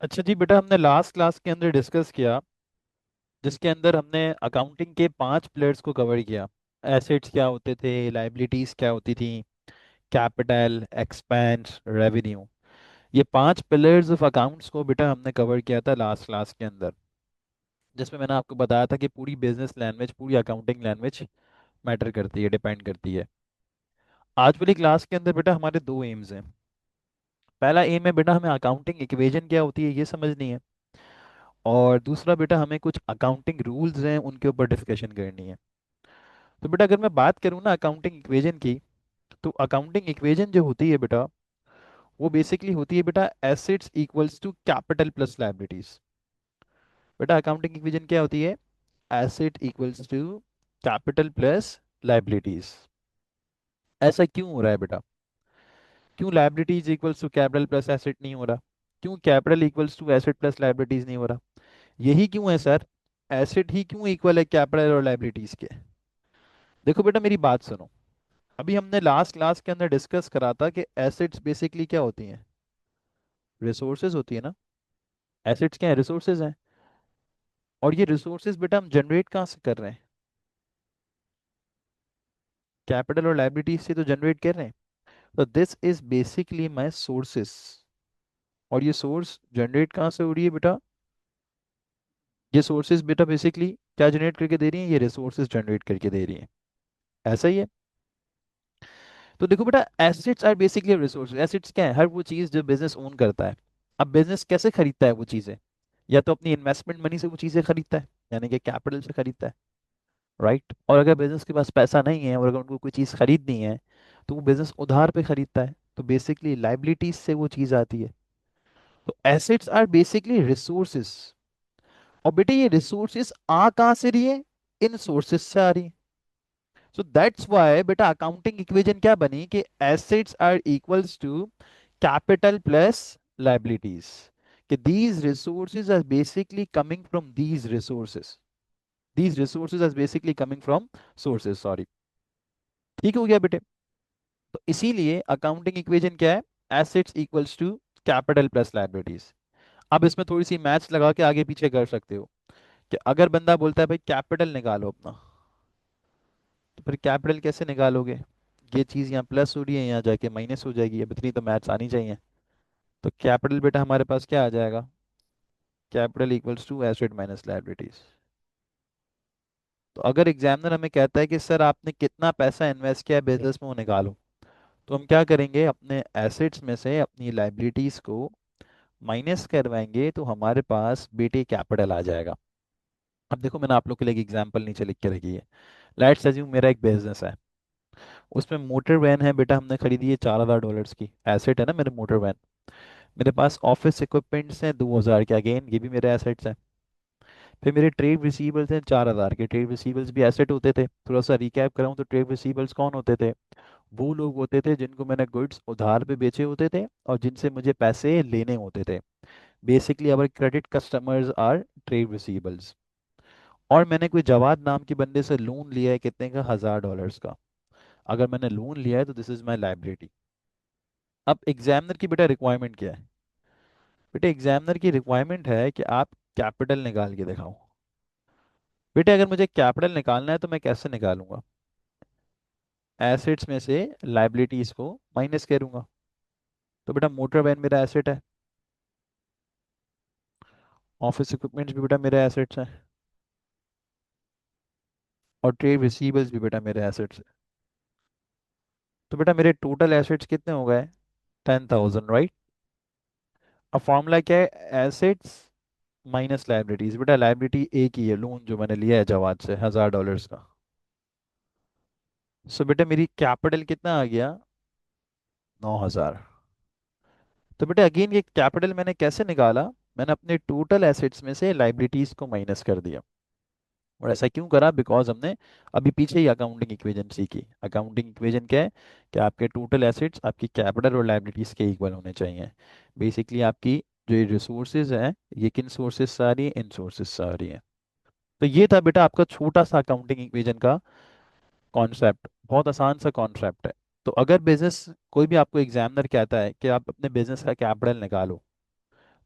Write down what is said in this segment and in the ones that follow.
अच्छा जी बेटा, हमने लास्ट क्लास के अंदर डिस्कस किया जिसके अंदर हमने अकाउंटिंग के 5 पिलर्स को कवर किया। एसेट्स क्या होते थे, लाइबिलिटीज क्या होती थी, कैपिटल, एक्सपेंस, रेवेन्यू। ये 5 पिलर्स ऑफ अकाउंट्स को बेटा हमने कवर किया था लास्ट क्लास के अंदर, जिसमें मैंने आपको बताया था कि पूरी बिजनेस लैंग्वेज, पूरी अकाउंटिंग लैंग्वेज मैटर करती है, डिपेंड करती है। आज वाली क्लास के अंदर बेटा हमारे दो एम्स हैं। पहला एम है बेटा, हमें अकाउंटिंग इक्वेशन क्या होती है ये समझनी है। और दूसरा बेटा, हमें कुछ अकाउंटिंग रूल्स हैं उनके ऊपर डिस्कशन करनी है। तो बेटा अगर मैं बात करूँ ना अकाउंटिंग इक्वेशन की, तो अकाउंटिंग इक्वेशन जो होती है बेटा, वो बेसिकली होती है बेटा assets equals to capital plus liabilities. बेटा अकाउंटिंग इक्वेशन क्या होती है? Asset equals to capital plus liabilities. ऐसा क्यों हो रहा है बेटा? क्यों liabilities equals to capital plus asset नहीं हो रहा? क्यों capital equals to asset plus liabilities नहीं हो रहा? यही क्यों है सर? एसेट ही क्यों इक्वल है कैपिटल और लायबिलिटीज के? देखो बेटा मेरी बात सुनो। अभी हमने लास्ट क्लास के अंदर डिस्कस करा था कि एसेट्स बेसिकली क्या होती हैं? रिसोर्सेज होती है ना। एसेट्स क्या है? रिसोर्सेज हैं। और ये रिसोर्सेज बेटा हम जनरेट कहाँ से कर रहे हैं? कैपिटल और लायबिलिटीज से तो जनरेट कर रहे हैं। तो this is basically my sources. और ये सोर्स जनरेट कहाँ से हो रही है बेटा? ये सोर्सेज बेटा बेसिकली क्या जनरेट करके दे रही हैं? ये रिसोर्सेज जनरेट करके दे रही हैं। ऐसा ही है। तो देखो बेटा, assets are basically resources. Assets क्या है? हर वो चीज़ जो बिजनेस ओन करता है। अब बिजनेस कैसे खरीदता है वो चीज़ें? या तो अपनी इन्वेस्टमेंट मनी से वो चीज़ें खरीदता है, यानी कि कैपिटल से खरीदता है, राइट। और अगर बिजनेस के पास पैसा नहीं है और अगर उनको कोई चीज़ खरीदनी है, तो वो बिजनेस उधार पे खरीदता है। तो बेसिकली लाइबिलिटीज से वो चीज़ आती है। तो एसेट्स आर बेसिकली रिसोर्सेस। और बेटे ये रिसोर्सेस आ कहाँ से रही है? इन सोर्सेस से आ रही है। सो दैट्स व्हाई बेटा अकाउंटिंग इक्वेशन क्या बनी कि assets are equals to capital plus liabilities. कि these resources are basically coming from these resources are basically coming from sources, sorry। ठीक हो गया बेटे? तो इसीलिए अकाउंटिंग इक्वेशन क्या है? Assets equals to capital plus liabilities. अब इसमें थोड़ी सी मैथ्स लगा के आगे पीछे कर सकते हो कि अगर बंदा बोलता है भाई कैपिटल निकालो अपना, तो फिर कैपिटल कैसे निकालोगे? ये चीज़ यहाँ प्लस हो रही है, यहाँ जाके माइनस हो जाएगी। अब इतनी तो मैथ्स आनी चाहिए। तो कैपिटल बेटा हमारे पास क्या आ जाएगा? Capital equals to asset minus liabilities. तो अगर एग्जामिनर हमें कहता है कि सर आपने कितना पैसा इन्वेस्ट किया है बिजनेस में, वो निकालो, तो हम क्या करेंगे? अपने एसेट्स में से अपनी लाइबिलिटीज को माइनस करवाएंगे, तो हमारे पास बेटे कैपिटल आ जाएगा। अब देखो मैंने आप लोग के लिए एक एग्जांपल नीचे लिख के रखी है। लेट्स अज्यूम मेरा एक बिजनेस है, उसमें मोटर वैन है बेटा, हमने खरीदी है $4,000 की। एसेट है ना मेरे मोटर वैन। मेरे पास ऑफिस इक्विपमेंट्स हैं 2,000 के, अगेन ये भी मेरे एसेट्स हैं। फिर मेरे ट्रेड रिसीवेबल्स हैं 4,000 के। ट्रेड रिसीवेबल्स भी एसेट होते थे। थोड़ा सा रिकैप कराऊं तो ट्रेड रिसीवेबल्स कौन होते थे? वो लोग होते थे जिनको मैंने गुड्स उधार पे बेचे होते थे और जिनसे मुझे पैसे लेने होते थे। Basically our credit customers are trade receivables. और मैंने कोई जवाद नाम के बंदे से लोन लिया है, कितने का? $1,000 का। अगर मैंने लोन लिया है तो दिस इज माई लाइबिलिटी। अब एग्जामिनर की बेटा रिक्वायरमेंट क्या है? बेटा एग्जामिनर की रिक्वायरमेंट है कि आप कैपिटल निकाल के दिखाओ। बेटे अगर मुझे कैपिटल निकालना है तो मैं कैसे निकालूंगा? एसेट्स में से लाइबिलिटीज को माइनस करूंगा। तो बेटा मोटर वैन मेरा एसेट है, ऑफिस इक्विपमेंट्स भी बेटा मेरे एसेट्स हैं, और ट्रेड रिसीवेबल्स भी बेटा मेरे एसेट्स हैं। तो बेटा मेरे टोटल एसेट्स कितने हो गए? 10,000, राइट। अब फॉर्मूला क्या है? Assets minus liabilities. बेटा लाइबिलिटी एक ही है, लोन जो मैंने लिया है जवाद से $1,000 का। सो बेटा मेरी कैपिटल कितना आ गया? 9,000। तो बेटा अगेन ये कैपिटल मैंने कैसे निकाला? मैंने अपने टोटल एसेट्स में से लाइबिलिटीज को माइनस कर दिया। और ऐसा क्यों करा? बिकॉज हमने अभी पीछे ही अकाउंटिंग इक्वेशन सीखी। अकाउंटिंग इक्वेशन क्या है? कि आपके टोटल एसेट्स आपकी कैपिटल और लाइबिलिटीज के इक्वल होने चाहिए। बेसिकली आपकी जो रिसोर्सेज हैं, ये किन सोर्सेज से आ रही है? इन सोर्सेज से आ रही है। तो ये था बेटा आपका छोटा सा अकाउंटिंग इक्वेशन का कॉन्सेप्ट। बहुत आसान सा कॉन्सेप्ट है। तो अगर बिजनेस कोई भी आपको एग्जामिनर कहता है कि आप अपने बिजनेस का कैपिटल निकालो,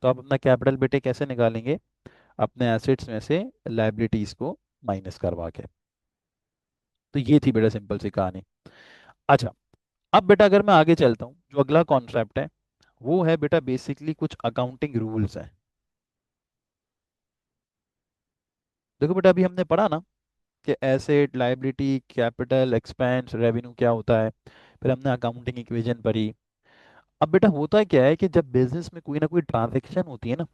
तो आप अपना कैपिटल बेटे कैसे निकालेंगे? अपने एसेट्स में से लाइबिलिटीज को माइनस करवा के। तो ये थी बेटा सिंपल सी कहानी। अच्छा, अब बेटा अगर मैं आगे चलता हूँ, जो अगला कॉन्सेप्ट है वो है बेटा बेसिकली कुछ अकाउंटिंग रूल्स हैं। देखो बेटा, अभी हमने पढ़ा ना कि asset, liability, capital, expense, revenue क्या होता है। फिर हमने अकाउंटिंग इक्वेशन पढ़ी। अब बेटा होता क्या है कि जब बिजनेस में कोई ना कोई ट्रांजैक्शन होती है ना,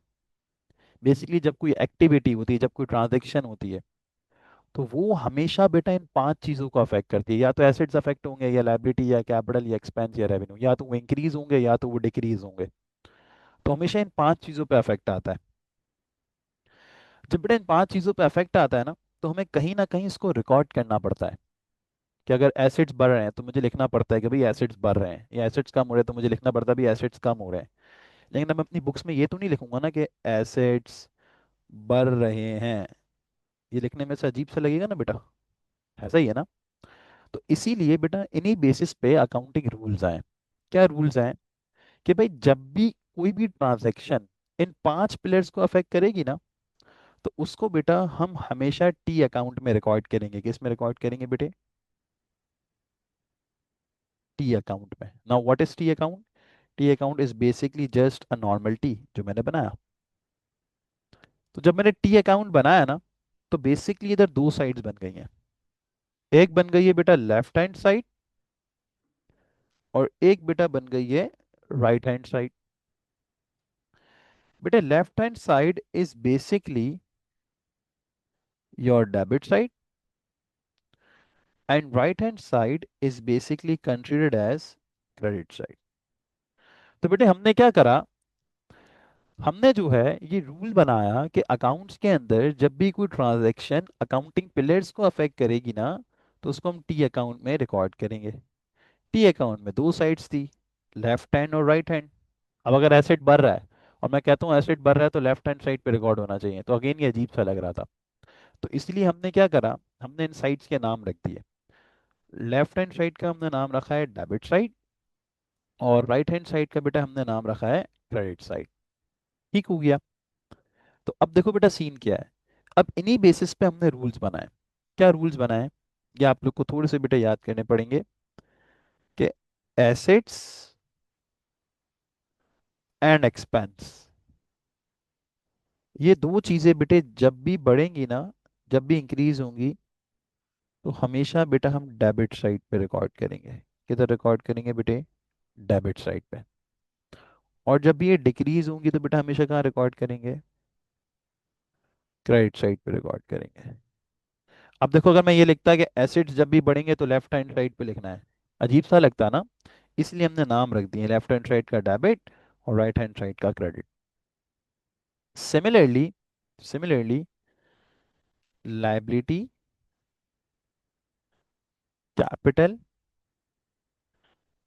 बेसिकली जब कोई एक्टिविटी होती है, जब कोई ट्रांजैक्शन होती है, तो वो हमेशा बेटा इन पांच चीजों को अफेक्ट करती है। या तो एसेट्स अफेक्ट होंगे, या लाइबिलिटी, या कैपिटल, या एक्सपेंस, या रेवेन्यू। या तो वो इंक्रीज होंगे या तो वो डिक्रीज होंगे। तो हमेशा इन पांच चीजों पे अफेक्ट आता है। जब बेटा इन पांच चीजों पे अफेक्ट आता है ना, तो हमें कहीं ना कहीं इसको रिकॉर्ड करना पड़ता है। कि अगर एसिड्स बढ़ रहे हैं तो मुझे लिखना पड़ता है कि भाई एसिड्स बढ़ रहे हैं, या एसिड्स कम हो रहे हैं तो मुझे लिखना पड़ता है भाई एसिड्स कम हो रहे हैं। लेकिन अब मैं अपनी बुक्स में ये तो नहीं लिखूंगा ना कि एसिड्स बढ़ रहे हैं। ये लिखने में से अजीब सा लगेगा ना बेटा, ऐसा ही है ना। तो इसीलिए बेटा इन्हीं बेसिस पे अकाउंटिंग रूल्स आए। क्या रूल्स आए? कि भाई जब भी कोई भी ट्रांजैक्शन इन पांच पिलर्स को अफेक्ट करेगी ना, तो उसको बेटा हम हमेशा टी अकाउंट में रिकॉर्ड करेंगे। किस में रिकॉर्ड करेंगे बेटे? टी अकाउंट में। Now what is T account? T account is basically just a normal T जो मैंने बनाया। तो जब मैंने टी अकाउंट बनाया ना, तो बेसिकली इधर दो साइड्स बन गई हैं। एक बन गई है बेटा लेफ्ट हैंड साइड, और एक बेटा बन गई है राइट हैंड साइड। बेटा left hand side is basically your debit side, and right hand side is basically considered as credit side. तो बेटे हमने क्या करा, हमने जो है ये रूल बनाया कि अकाउंट्स के अंदर जब भी कोई ट्रांजैक्शन अकाउंटिंग पिलर्स को अफेक्ट करेगी ना, तो उसको हम टी अकाउंट में रिकॉर्ड करेंगे। टी अकाउंट में दो साइड्स थी, लेफ्ट हैंड और राइट हैंड। अब अगर एसेट बढ़ रहा है और मैं कहता हूँ एसेट बढ़ रहा है, तो लेफ्ट हैंड साइड पे रिकॉर्ड होना चाहिए, तो अगेन ये अजीब सा लग रहा था। तो इसलिए हमने क्या करा, हमने इन साइड्स के नाम रख दिए। लेफ्ट हैंड साइड का हमने नाम रखा है डेबिट साइड, और राइट हैंड साइड का बेटा हमने नाम रखा है क्रेडिट साइड। ठीक हो गया। तो अब देखो बेटा सीन क्या है। अब इन्हीं बेसिस पे हमने रूल्स बनाए। क्या रूल्स बनाए? ये आप लोग को थोड़े से बेटा याद करने पड़ेंगे कि एसेट्स एंड एक्सपेंस, ये दो चीजें बेटे जब भी बढ़ेंगी ना, जब भी इंक्रीज होंगी, तो हमेशा बेटा हम डेबिट साइड पे रिकॉर्ड करेंगे। किधर रिकॉर्ड करेंगे बेटे? डेबिट साइड पे। और जब भी ये डिक्रीज होंगी तो बेटा हमेशा कहाँ रिकॉर्ड करेंगे? क्रेडिट साइड पे रिकॉर्ड करेंगे। अब देखो, अगर मैं ये लिखता कि एसिड्स जब भी बढ़ेंगे तो लेफ्ट हैंड साइड पे लिखना है, अजीब सा लगता है ना। इसलिए हमने नाम रख दिए, लेफ्ट हैंड साइड का डेबिट और राइट हैंड साइड का credit. Similarly, similarly liability, capital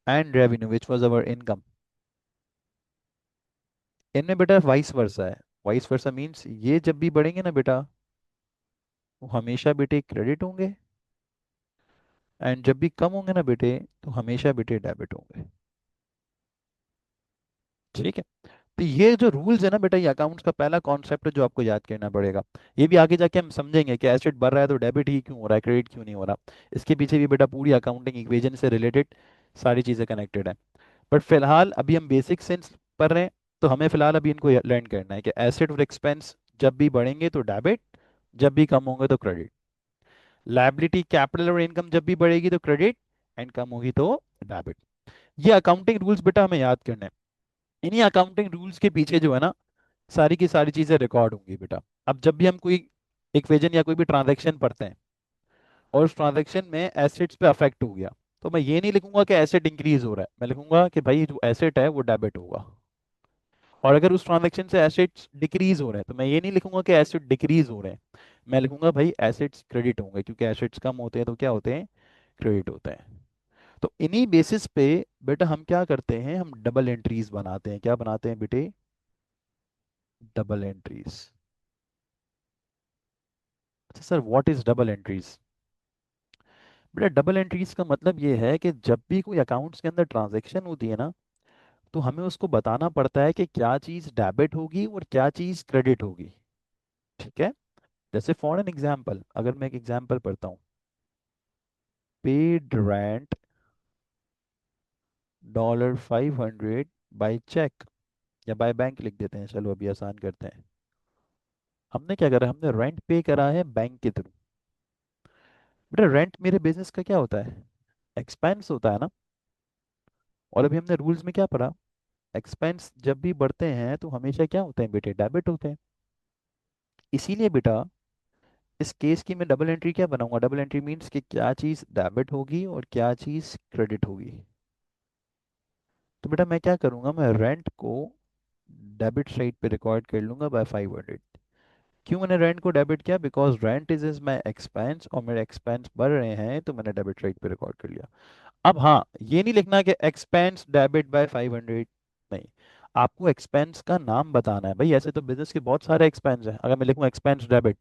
and revenue which was our income, इनमें बेटा वाइस वर्सा है। वाइस वर्सा मीन्स ये जब भी बढ़ेंगे ना बेटा, वो हमेशा बेटे क्रेडिट होंगे, एंड जब भी कम होंगे ना बेटे, तो हमेशा बेटे डेबिट होंगे। ठीक है। तो ये जो रूल्स है ना बेटा, ये अकाउंट्स का पहला कॉन्सेप्ट है जो आपको याद करना पड़ेगा। ये भी आगे जाके हम समझेंगे कि एसेट बढ़ रहा है तो डेबिट ही क्यों हो रहा है, क्रेडिट क्यों नहीं हो रहा। इसके पीछे भी बेटा पूरी अकाउंटिंग इक्वेशन से रिलेटेड सारी चीज़ें कनेक्टेड है। बट फिलहाल अभी हम बेसिक सेंस पढ़ रहे हैं, तो हमें फिलहाल अभी इनको लर्न करना है कि एसेट और एक्सपेंस जब भी बढ़ेंगे तो डेबिट, जब भी कम होंगे तो क्रेडिट। लायबिलिटी, कैपिटल और इनकम जब भी बढ़ेगी तो क्रेडिट, एंड कम होगी तो डेबिट। ये अकाउंटिंग रूल्स बेटा हमें याद करने हैं। इन्हीं अकाउंटिंग रूल्स के पीछे जो है ना, सारी की सारी चीजें रिकॉर्ड होंगी बेटा। अब जब भी हम कोई इक्वेशन या कोई भी ट्रांजैक्शन पढ़ते हैं, और उस ट्रांजैक्शन में एसेट्स पे अफेक्ट हो गया, तो मैं ये नहीं लिखूंगा कि एसेट इंक्रीज हो रहा है, मैं लिखूंगा कि भाई जो एसेट है वो डेबिट होगा। और अगर उस ट्रांजैक्शन से एसेट्स डिक्रीज हो रहे हैं, तो मैं ये नहीं लिखूंगा कि एसेट डिक्रीज हो रहे हैं, मैं लिखूंगा भाई एसेट्स क्रेडिट होंगे, क्योंकि एसेट्स कम होते हैं तो क्या होते हैं? क्रेडिट होते हैं। तो इन्हीं बेसिस पे बेटा हम क्या करते हैं, हम डबल एंट्रीज बनाते हैं। क्या बनाते हैं बेटे? Double entries. अच्छा sir, what is double entries? बेटा डबल एंट्रीज का मतलब ये है कि जब भी कोई अकाउंट्स के अंदर ट्रांजैक्शन होती है ना, तो हमें उसको बताना पड़ता है कि क्या चीज़ डेबिट होगी और क्या चीज़ क्रेडिट होगी। ठीक है। जैसे फॉर एन एग्जाम्पल, अगर मैं एक एग्जाम्पल पढ़ता हूँ, पेड रेंट $500 बाय चेक, या बाय बैंक लिख देते हैं, चलो अभी आसान करते हैं। हमने क्या करा, हमने रेंट पे करा है बैंक के थ्रू। बेटा रेंट मेरे बिजनेस का क्या होता है, एक्सपेंस होता है ना। और अभी हमने रूल्स में क्या पढ़ा, एक्सपेंस जब भी बढ़ते हैं तो हमेशा क्या होते हैं बेटे, डेबिट होते हैं। इसीलिए बेटा इस केस की मैं डबल एंट्री क्या बनाऊंगा, डबल एंट्री मीन्स कि क्या चीज़ डेबिट होगी और क्या चीज़ क्रेडिट होगी। तो बेटा मैं क्या करूंगा, मैं रेंट को डेबिट साइड पे रिकॉर्ड कर लूंगा बाय 500। क्यों मैंने रेंट को डेबिट किया, because rent is my expense और मेरे एक्सपेंस बढ़ रहे हैं, तो मैंने डेबिट साइड पे रिकॉर्ड कर लिया। अब हाँ, ये नहीं लिखना कि एक्सपेंस डेबिट बाय 500, नहीं, आपको एक्सपेंस का नाम बताना है। भाई ऐसे तो बिजनेस के बहुत सारे एक्सपेंस हैं, अगर मैं लिखूं एक्सपेंस डेबिट,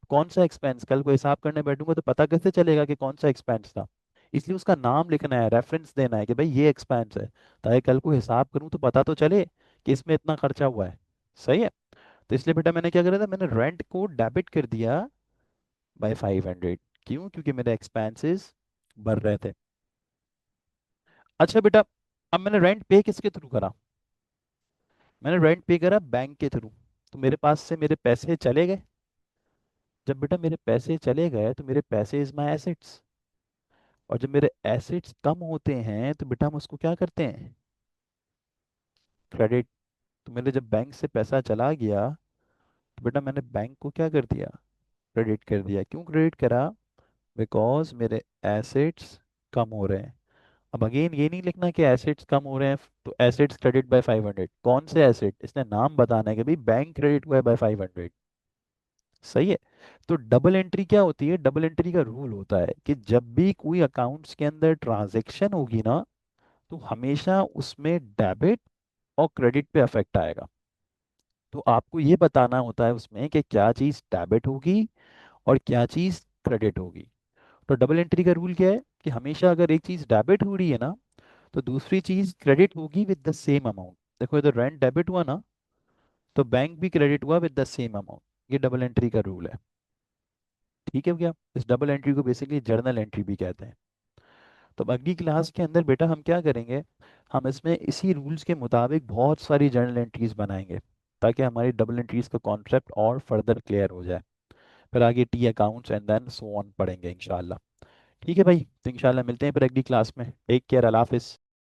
कौन सा एक्सपेंस, कल को हिसाब करने बैठूंगा तो पता कैसे चलेगा कि कौन सा एक्सपेंस था। इसलिए उसका नाम लिखना है, रेफरेंस देना है कि भाई ये एक्सपेंस है, ताकि कल को हिसाब करूं तो पता तो चले कि इसमें इतना खर्चा हुआ है। सही है। तो इसलिए बेटा मैंने क्या करा था, मैंने रेंट को डेबिट कर दिया बाय 500। क्यों, क्योंकि मेरे एक्सपेंसेस बढ़ रहे थे। अच्छा बेटा, अब मैंने रेंट पे किसके थ्रू करा, मैंने रेंट पे करा बैंक के थ्रू। तो मेरे पास से मेरे पैसे चले गए। जब बेटा मेरे पैसे चले गए तो मेरे पैसे इज माई एसेट्स। और जब मेरे एसेट्स कम होते हैं तो बेटा हम उसको क्या करते हैं, क्रेडिट। तो मेरे जब बैंक से पैसा चला गया तो बेटा मैंने बैंक को क्या कर दिया, क्रेडिट कर दिया। क्यों क्रेडिट करा, बिकॉज मेरे एसेट्स कम हो रहे हैं। अब अगेन ये नहीं लिखना कि एसेट्स कम हो रहे हैं तो एसेट्स क्रेडिट बाय 500, कौन से एसेट, इसने नाम बताना है कि भाई बैंक क्रेडिट हुआ है बाय 500। सही है। तो डबल एंट्री क्या होती है, डबल एंट्री का रूल होता है कि जब भी कोई अकाउंट्स के अंदर ट्रांजैक्शन होगी ना, तो हमेशा उसमें डेबिट और क्रेडिट पे अफेक्ट आएगा। तो आपको ये बताना होता है उसमें कि क्या चीज़ डेबिट होगी और क्या चीज़ क्रेडिट होगी। तो डबल एंट्री का रूल क्या है कि हमेशा अगर एक चीज़ डेबिट हो रही है ना, तो दूसरी चीज़ क्रेडिट होगी विद द सेम अमाउंट। देखो इधर रेंट डेबिट हुआ ना, तो बैंक भी क्रेडिट हुआ विद द सेम अमाउंट। ये डबल एंट्री का रूल है। ठीक है भैया, इस डबल एंट्री को बेसिकली जर्नल एंट्री भी कहते हैं। तो अब अगली क्लास के अंदर बेटा हम क्या करेंगे, हम इसमें इसी रूल्स के मुताबिक बहुत सारी जर्नल एंट्रीज बनाएंगे, ताकि हमारी डबल एंट्रीज का कॉन्सेप्ट और फर्दर क्लियर हो जाए। फिर आगे T accounts and then so on पढ़ेंगे इंशाल्लाह। ठीक है भाई, तो इंशाल्लाह मिलते हैं फिर अगली क्लास में। टेक केयर, अल्लाह हाफिज़।